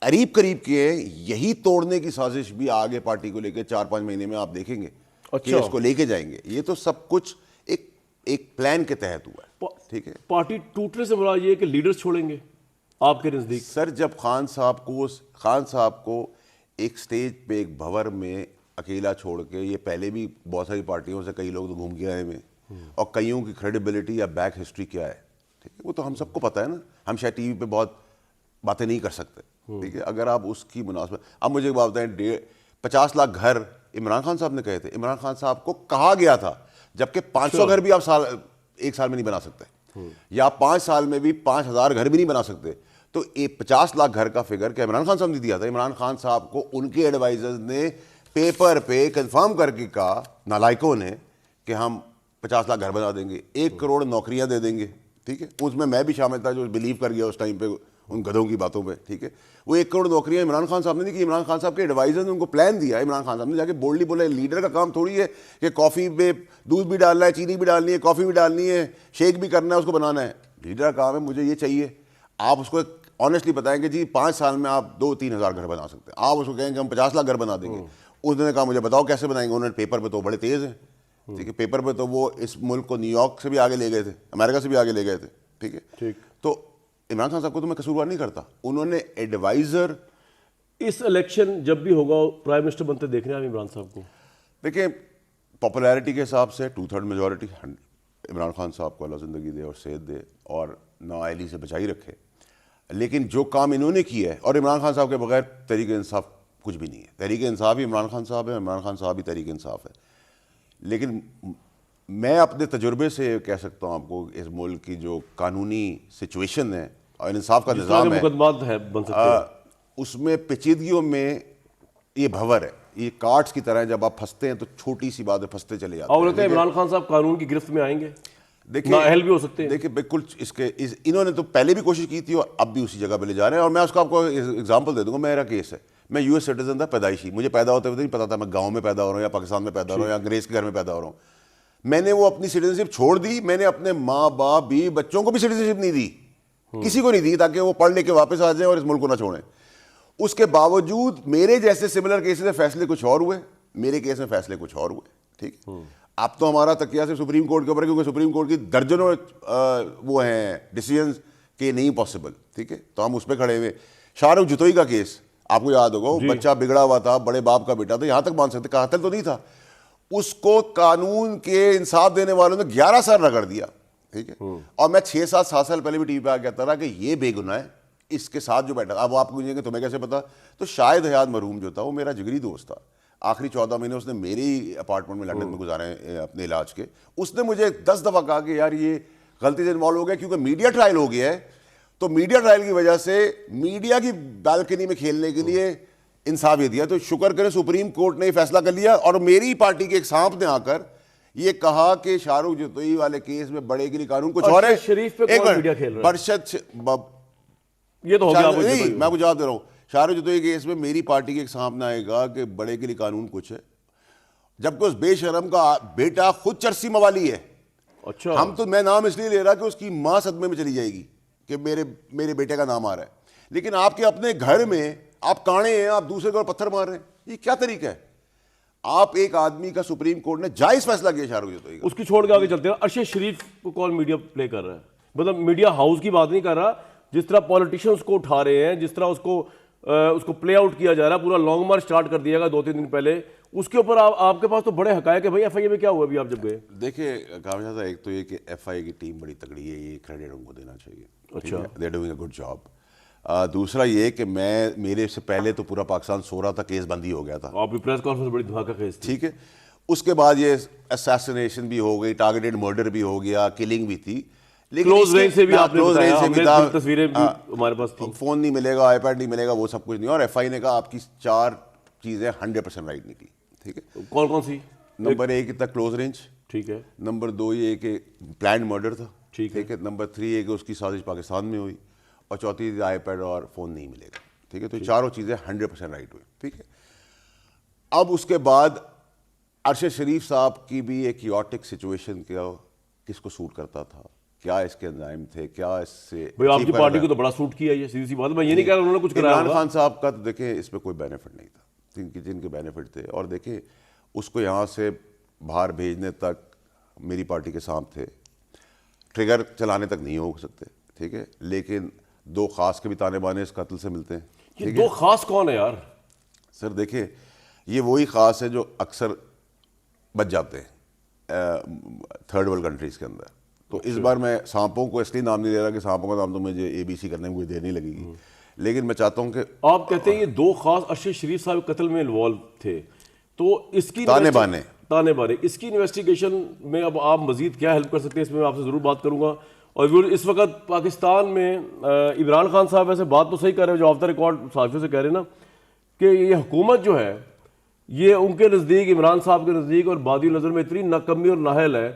करीब करीब के हैं, यही तोड़ने की साजिश भी आगे पार्टी को लेकर 4-5 महीने में आप देखेंगे। अच्छा, कि इसको लेके जाएंगे। ये तो सब कुछ एक प्लान के तहत हुआ है। ठीक है, पार्टी टूटने से बुरा ये है कि लीडर्स छोड़ेंगे आपके नजदीक? सर, जब खान साहब को एक स्टेज पे एक भंवर में अकेला छोड़ के, ये पहले भी बहुत सारी पार्टियों से कई लोग तो घूम के आए हैं, और कईयों की क्रेडिबिलिटी या बैक हिस्ट्री क्या है, ठीक है, वो तो हम सबको पता है ना। हम शायद टीवी पे बहुत बातें नहीं कर सकते, ठीक है। अगर आप उसकी मुनासिबत, अब मुझे एक बात बताएं, 50 लाख घर इमरान खान साहब ने कहे थे, इमरान खान साहब को कहा गया था, जबकि 500 घर भी आप एक साल में नहीं बना सकते, या 5 साल में भी 5000 घर भी नहीं बना सकते। तो 50 लाख घर का फिगर क्या इमरान खान साहब ने दिया था? इमरान खान साहब को उनके एडवाइजर्स ने पेपर पे कंफर्म करके कहा, नालायकों ने, कि हम 50 लाख घर बना देंगे, 1 करोड़ नौकरियां दे देंगे, ठीक है। उसमें मैं भी शामिल था जो बिलीव कर गया उस टाइम पे उन गधों की बातों पे, ठीक है। वो 1 करोड़ नौकरियां इमरान खान साहब ने नहीं की, इमरान खान साहब के एडवाइजर ने उनको प्लान दिया। इमरान खान साहब ने जाके बोल्डली बोला, लीडर का काम थोड़ी है कि कॉफ़ी में दूध भी डालना है, चीनी भी डालनी है, कॉफ़ी भी डालनी है, शेक भी करना है, उसको बनाना है। लीडर का काम है मुझे ये चाहिए, आप उसको ऑनेस्टली बताएंगे जी 5 साल में आप 2-3 हज़ार घर बना सकते हैं। आप उसको कहेंगे हम 50 लाख घर बना देंगे, उसने कहा मुझे बताओ कैसे बनाएंगे। उन्होंने पेपर पे तो बड़े तेज़ हैं, ठीक है, पेपर पे तो वो इस मुल्क को न्यूयॉर्क से भी आगे ले गए थे, अमेरिका से भी आगे ले गए थे, ठीक है। ठीक। तो इमरान खान साहब को तो मैं कसूरवार नहीं करता, उन्होंने एडवाइज़र, इस इलेक्शन जब भी होगा प्राइम मिनिस्टर बनते देखने आप इमरान साहब को? देखिए पॉपुलैरिटी के हिसाब से 2/3 मेजॉरिटी इमरान खान साहब को अल्लाह ज़िंदगी दे और सेहत दे और नाअहली से बचाई रखे। लेकिन जो काम इन्होंने किया है, और इमरान खान साहब के बगैर तहरीक इंसाफ कुछ भी नहीं है, तहरीक इंसाफ ही इमरान खान साहब है, इमरान खान साहब ही तहरीक इंसाफ है। लेकिन मैं अपने तजुर्बे से कह सकता हूँ आपको, इस मुल्क की जो कानूनी सिचुएशन है और इंसाफ का निज़ाम है, मुकदमात है बन सकते हैं, उसमें पेचीदगियों में ये भंवर है, ये कार्ड्स की तरह है, जब आप फंसते हैं तो छोटी सी बात है फंसते चले जाते और लगता है इमरान खान साहब कानून की गिरफ्त में आएंगे, देखिए नाअहल भी हो सकते हैं। देखिए बिल्कुल इन्होंने तो पहले भी कोशिश की थी और अब भी उसी जगह पे ले जा रहे हैं। और मैं उसका आपको एग्जांपल दे दूंगा, मेरा केस है, मैं यूएस सिटीजन था पैदाइशी, मुझे पैदा होते हुए नहीं पता था मैं गाँव में पैदा हो रहा हूँ या पाकिस्तान में पैदा हो रहा हूँ या अंग्रेज़ के घर में पैदा हो रहा हूँ। मैंने वो अपनी सिटीजनशिप छोड़ दी, मैंने अपने माँ बाप भी बच्चों को भी सिटीजनशिप नहीं दी, किसी को नहीं दी, ताकि वो पढ़ लेके वापस आ जाए और इस मुल्क को ना छोड़ें। उसके बावजूद मेरे जैसे सिमिलर केसेस में फैसले कुछ और हुए, मेरे केस में फैसले कुछ और हुए, ठीक है। अब तो हमारा तकिया सिर्फ सुप्रीम कोर्ट के ऊपर है, क्योंकि सुप्रीम कोर्ट की दर्जनों वो हैं डिसीजंस के नहीं पॉसिबल, ठीक है, तो हम उस पर खड़े हुए। शाहरुख जुतोई का केस आपको याद होगा, वो बच्चा बिगड़ा हुआ था, बड़े बाप का बेटा था, यहाँ तक मान सकते कातिल तो नहीं था, उसको कानून के इंसाफ देने वालों ने 11 साल रगड़ दिया, ठीक है। और मैं 6-7 साल पहले भी टीवी पे आ कहता रहा कि ये बेगुनाह है, इसके साथ जो बैठा, अब आप पूछेंगे तुम्हें कैसे पता, तो शायद हयात मरहूम जो था वो मेरा जिगरी दोस्त था, आखिरी 14 महीने उसने मेरे ही अपार्टमेंट में लंदन में गुजारे अपने इलाज के। उसने मुझे 10 दफ़ा कहा कि यार ये गलती से इन्वॉल्व हो गया, क्योंकि मीडिया ट्रायल हो गया है, तो मीडिया ट्रायल की वजह से मीडिया की बालकनी में खेलने के लिए इंसाफ ये दिया। तो शुक्र करें सुप्रीम कोर्ट ने फैसला कर लिया, और मेरी पार्टी के एक सांप ने आकर ये कहा कि शाहरुख जुतोई वाले केस में बड़े के लिए कानून कुछ और है। शरीफ पे कौन मीडिया खेल रहा है? ये तो हो गया, नहीं मैं आपको जवाब दे रहा हूँ। शाहरुख जुतोई केस में मेरी पार्टी के एक सामने आएगा कि बड़े के लिए कानून कुछ है, जबकि उस बेशरम का बेटा खुद चरसी मवाली है। अच्छा, हम तो, मैं नाम इसलिए ले रहा कि उसकी मां सदमे में चली जाएगी कि मेरे बेटे का नाम आ रहा है, लेकिन आपके अपने घर में आप काणे हैं, आप दूसरे को पत्थर मार रहे हैं, ये क्या तरीका है? आप एक आदमी का सुप्रीम कोर्ट ने जायज फैसला किया शाहरुख जुतोई का, उसकी छोड़ के आगे चलते हैं। अरशद शरीफ को कौन मीडिया प्ले कर रहा है? मतलब मीडिया हाउस की बात नहीं कर रहा, जिस तरह पॉलिटिशियंस को उठा रहे हैं, जिस तरह उसको प्ले आउट किया जा रहा है, पूरा लॉन्ग मार्च स्टार्ट कर दिया गया 2-3 दिन पहले, उसके ऊपर आपके पास तो बड़े हकायक है भाई। एफआईए में क्या हुआ अभी आप जब गए? देखिए कामयाब था, एक तो ये कि एफआईए की टीम बड़ी तगड़ी है, ये क्रेडिट उनको देना चाहिए, अच्छा, they are doing a good job. दूसरा ये कि मेरे से पहले तो पूरा पाकिस्तान सो रहा था, केस बंदी हो गया था, आपकी प्रेस कॉन्फ्रेंस बड़ी धमाका केस थी, ठीक है। उसके बाद ये असैसिनेशन भी हो गई, टारगेटेड मर्डर भी हो गया, किलिंग भी थी, लेकिन क्लोज रेंज से भी आपने बताया, हमने तस्वीरें भी हमारे पास थी। फोन नहीं मिलेगा, आईपैड नहीं मिलेगा, वो सब कुछ नहीं। और एफआई ने कहा आपकी 4 चीजें 100% राइट निकली, ठीक है। कौन कौन सी? नंबर 1 तक क्लोज रेंज, ठीक है। नंबर 2 ये कि प्लान मर्डर था, ठीक है। नंबर 3 ये कि उसकी साजिश पाकिस्तान में हुई, और चौथी आईपैड और फोन नहीं मिलेगा, ठीक है। तो चारों चीजें 100% राइट हुई, ठीक है। अब उसके बाद अरशद शरीफ साहब की भी एक क्योटिक सिचुएशन, क्या किसको सूट करता था, क्या इसके अंजाम थे, क्या इससे भाई आपकी पार्टी को तो बड़ा सूट किया, ये सीधी सी बात है। मैं ये नहीं कह रहा उन्होंने कुछ कराया। इमरान खान साहब का तो देखें इसमें कोई बेनिफिट नहीं था, जिनके बेनिफिट थे, और देखें उसको यहाँ से बाहर भेजने तक मेरी पार्टी के सांप थे, ट्रिगर चलाने तक नहीं हो सकते, ठीक है। लेकिन 2 खास के भी ताने बाने इस कत्ल से मिलते हैं। ये 2 खास कौन है यार? सर देखिए ये वही खास है जो अक्सर बच जाते हैं थर्ड वर्ल्ड कंट्रीज के अंदर। तो इस बार मैं सांपों को इसलिए नाम नहीं ले रहा कि सांपों का नाम तो मुझे ABC करने में कोई देर नहीं लगेगी, लेकिन मैं चाहता हूँ कि आप कहते हैं ये दो खास अरशद शरीफ साहब कत्ल में इन्वॉल्व थे, तो इसकी ताने बाने इसकी इन्वेस्टिगेशन में अब आप मजीद क्या हेल्प कर सकते हैं, इसमें मैं आपसे ज़रूर बात करूंगा। और इस वक्त पाकिस्तान में इमरान खान साहब ऐसे बात तो सही कर रहे हैं, जो ऑफ द रिकॉर्ड साथियों से कह रहे हैं ना, कि ये हुकूमत जो है ये उनके नज़दीक, इमरान साहब के नज़दीक और बादी नज़र में इतनी नाकमी और नाहल है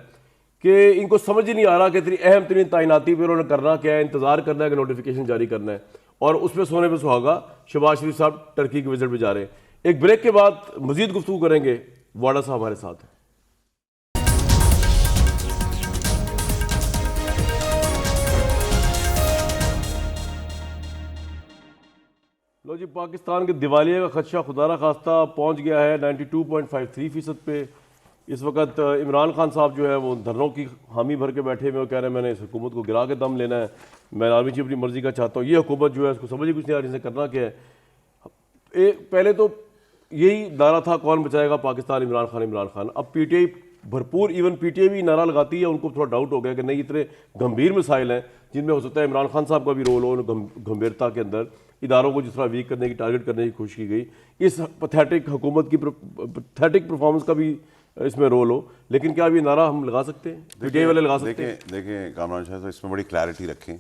कि इनको समझ ही नहीं आ रहा कि इतनी अहम तरीन तैनाती पर उन्होंने करना क्या है, इंतज़ार करना है कि नोटिफिकेशन जारी करना है, और उसमें सोने पर सुहागा शहबाज शरीफ साहब टर्की की विजिट पर जा रहे हैं। एक ब्रेक के बाद मजीद गुफ्तगू करेंगे, वाडा साहब हमारे साथ हैं। लो जी, पाकिस्तान के दिवालिया का खदशा खुदारा खास्ता पहुंच गया है 92.53% पे। इस वक्त इमरान खान साहब जो है वो धरनों की हामी भर के बैठे हुए, कह रहे हैं मैंने इस हुकूमत को गिरा के दम लेना है, मैं आर्मी चीफ अपनी मर्जी का चाहता हूँ। ये हुकूमत जो है उसको समझ ही कुछ नहीं आ रही है करना क्या है। पहले तो यही नारा था कौन बचाएगा पाकिस्तान, इमरान खान इमरान खान। अब पीटीआई भरपूर, इवन पीटीआई भी नारा लगाती है, उनको थोड़ा डाउट हो गया कि नहीं इतने गंभीर मसाइल हैं जिनमें हो सकता है इमरान खान साहब का भी रोल हो, गंभीरता के अंदर इदारों को जिस तरह वीक करने की, टारगेट करने की कोशिश की गई, इस पैथेटिक हुकूमत की पैथेटिक परफॉर्मेंस का भी इसमें रोल हो। लेकिन क्या अभी नारा हम लगा सकते हैं, पीटीआई वाले लगा सकते हैं? देखें कामरान शाह साहब, इसमें बड़ी क्लैरिटी रखें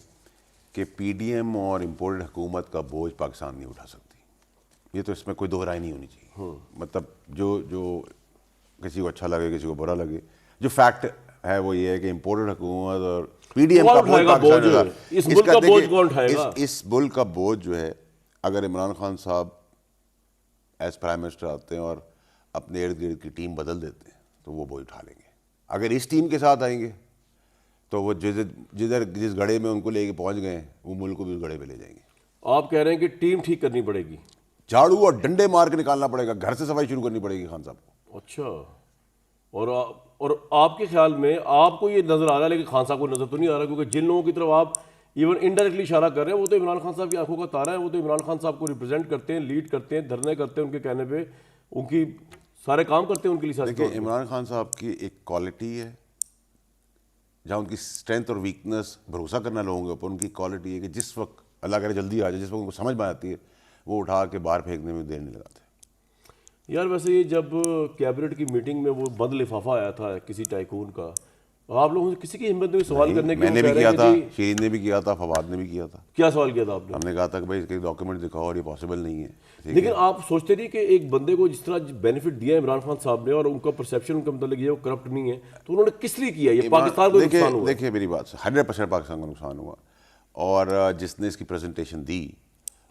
कि पीडीएम और इम्पोर्टेड हुकूमत का बोझ पाकिस्तान नहीं उठा सकती, ये तो इसमें कोई दो राय नहीं होनी चाहिए। मतलब जो किसी को अच्छा लगे किसी को बुरा लगे, जो फैक्ट है वो ये है कि इम्पोर्टेड हुकूमत और पीडीएम का बोझ पाकिस्तान, इस मुल्क का बोझ कौन उठाएगा? इस मुल्क का बोझ जो है, अगर इमरान खान साहब एज प्राइम मिनिस्टर आते हैं और अपने इर्द गिर्द की टीम बदल देते हैं तो वो बोझ उठा लेंगे। अगर इस टीम के साथ आएंगे तो वो जिस गड़े में उनको लेके पहुंच गए वो मुल्क को भी उस गड़े में ले जाएंगे। आप कह रहे हैं कि टीम ठीक करनी पड़ेगी, झाड़ू और डंडे मार के निकालना पड़ेगा, घर से सफाई शुरू करनी पड़ेगी खान साहब को। अच्छा, और आपके ख्याल में आपको ये नजर आ रहा है, लेकिन खान साहब को नजर तो नहीं आ रहा, क्योंकि जिन लोगों की तरफ आप इवन इनडायरेक्टली इशारा कर रहे हैं वो तो इमरान खान साहब की आंखों का तारा है, वो तो इमरान खान साहब को रिप्रेजेंट करते हैं, लीड करते हैं, धरने करते हैं, उनके कहने पे उनकी सारे काम करते हैं उनके लिए। देखिए, इमरान खान साहब की एक क्वालिटी है जहाँ उनकी स्ट्रेंथ और वीकनेस भरोसा करना लोगों के ऊपर, उनकी क्वालिटी है कि जिस वक्त अल्लाह करे जल्दी आ जाए, जिस वक्त उनको समझ में आती है वो उठा के बाहर फेंकने में देर नहीं लगाते। यार वैसे ये जब कैबिनेट की मीटिंग में वो बंद लिफाफा आया था किसी टाइकून का, आप लोगों से किसी की हिम्मत नहीं सवाल करने की? मैंने भी किया था, शीरीन ने भी किया था, फवाद ने भी किया था। क्या सवाल किया था आपने? हमने कहा था कि भाई इसके डॉक्यूमेंट दिखाओ और ये पॉसिबल नहीं है। लेकिन आप सोचते नहीं कि एक बंदे को जिस तरह बेनिफिट दिया इमरान खान साहब ने और उनका परसेप्शन उनका मतलब ये वो करप्ट नहीं है, तो उन्होंने किस लिए किया? ये पाकिस्तान को नुकसान हुआ। देखिए मेरी बात से 100% पाकिस्तान को नुकसान हुआ, और जिसने इसकी प्रेजेंटेशन दी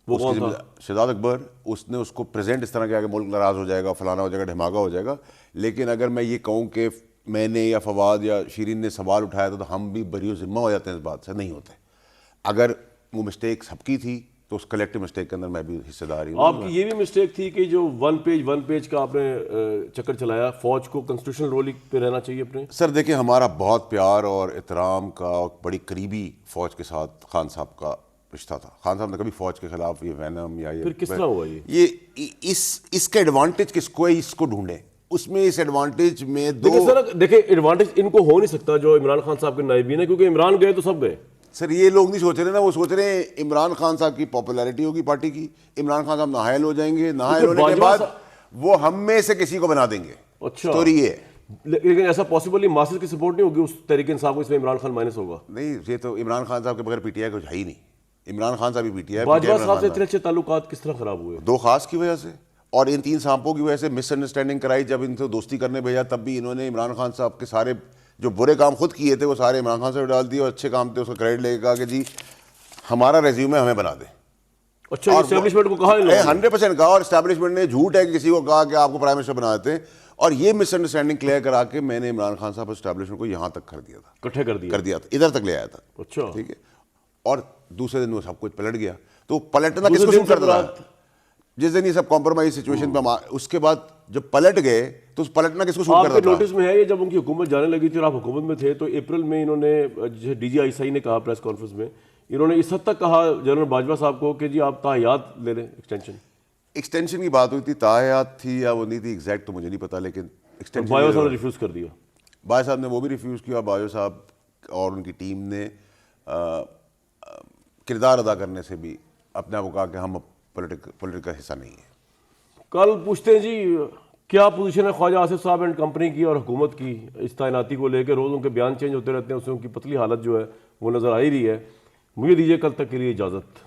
वो शहजाद अकबर, उसने उसको प्रेजेंट इस तरह किया कि मुल्क नाराज हो जाएगा, फलाना हो जाएगा, ढमाका हो जाएगा। लेकिन अगर मैं ये कहूँ कि मैंने या फवाद या शीरीन ने सवाल उठाया था तो हम भी बरी ज़िम्मा हो जाते हैं, इस बात से नहीं होते। अगर वो मिस्टेक सबकी थी तो उस कलेक्टिव मिस्टेक के अंदर मैं भी हिस्सेदार हूँ। आपकी ये भी मिस्टेक थी कि जो वन पेज का आपने चक्कर चलाया, फौज को कॉन्स्टिट्यूशनल रोल पे रहना चाहिए अपने। सर देखिए, हमारा बहुत प्यार और एहतराम का और बड़ी करीबी फौज के साथ खान साहब का रिश्ता था। खान साहब ने कभी फौज के खिलाफ ये वैनम या फिर किस तरह हुआ ये इसका एडवांटेज किसको है, इसको ढूंढे। उसमें इस एडवांटेज में देखिए एडवांटेज इनको हो नहीं सकता जो इमरान खान साहब के नायबीन है, क्योंकि इमरान गए तो सब गए। सर ये लोग नहीं सोच रहे ना, वो सोच रहे हैं इमरान खान साहब की पॉपुलैरिटी होगी पार्टी की, इमरान खान साहब नाहायल हो जाएंगे, नाहायल होने के बाद वो हम में से किसी को बना देंगे। अच्छा, स्टोरी ये है। लेकिन ऐसा पॉसिबल नहीं, मासिस की सपोर्ट नहीं होगी उस तरीके इंसाफ को, इसमें इमरान खान माइनस होगा। नहीं, ये तो इमरान खान साहब के बगैर पीटीआई कुछ है ही नहीं। इमरान खान साहब भी पीटीआई, बाजवा साहब से इतने अच्छे ताल्लुकात किस तरह खराब हुए? दो खास की वजह से और इन तीन सांपों की वजह से मिसअंडरस्टैंडिंग कराई। जब इनसे दोस्ती करने भेजा तब भी इन्होंने इमरान खान साहब के सारे जो बुरे काम खुद किए थे वो सारे इमरान खान साहब डाल दिए, और अच्छे काम थे उसका क्रेडिट लेके कहा कि जी हमारा रेज्यूमे हमें बना दे। अच्छा, एस्टैब्लिशमेंट को कहा? 100% कहा, और एस्टैब्लिशमेंट ने झूठ है कि किसी को कहा कि आपको प्राइम मिनिस्टर बना देते हैं, और ये मिसअंडरस्टैंडिंग क्लियर करा के मैंने इमरान खान साहब एस्टैब्लिशमेंट को यहाँ तक कर दिया था, इकट्ठे कर दिया था, इधर तक ले आया था। अच्छा, ठीक है। और दूसरे दिन वो सब कुछ पलट गया। तो पलटना किसको सूट करता है? जिस दिन ये सब कॉम्प्रोमाइज सिचुएशन पे, उसके बाद जब पलट गए तो उस पलटना किसको सूट करता था? नोटिस में है ये, जब उनकी हुकूमत जाने लगी थी और आप हुकूमत में थे, तो अप्रैल में इन्होंने DGI ने कहा प्रेस कॉन्फ्रेंस में, इन्होंने इस हद तक कहा जनरल बाजवा साहब को कि जी आप ताहयात ले लें, एक्सटेंशन की बात हुई थी, ताहयात थी या वो नहीं थी एग्जैक्ट तो मुझे नहीं पता, लेकिन एक्सटेंशन बाजवा साहब ने रिफ्यूज़ कर दिया। बाजवा साहब ने वो भी रिफ्यूज़ किया। बाजवा साहब और उनकी टीम ने किरदार अदा करने से भी अपने आप को कहा कि हम पॉलिटिक का हिस्सा नहीं है। कल पूछते हैं जी क्या पोजीशन है ख्वाजा आसिफ साहब एंड कंपनी की और हुकूमत की इस तैनाती को लेकर? रोज़ उनके बयान चेंज होते रहते हैं, उससे उनकी पतली हालत जो है वो नज़र आ ही रही है। मुझे दीजिए कल तक के लिए इजाज़त।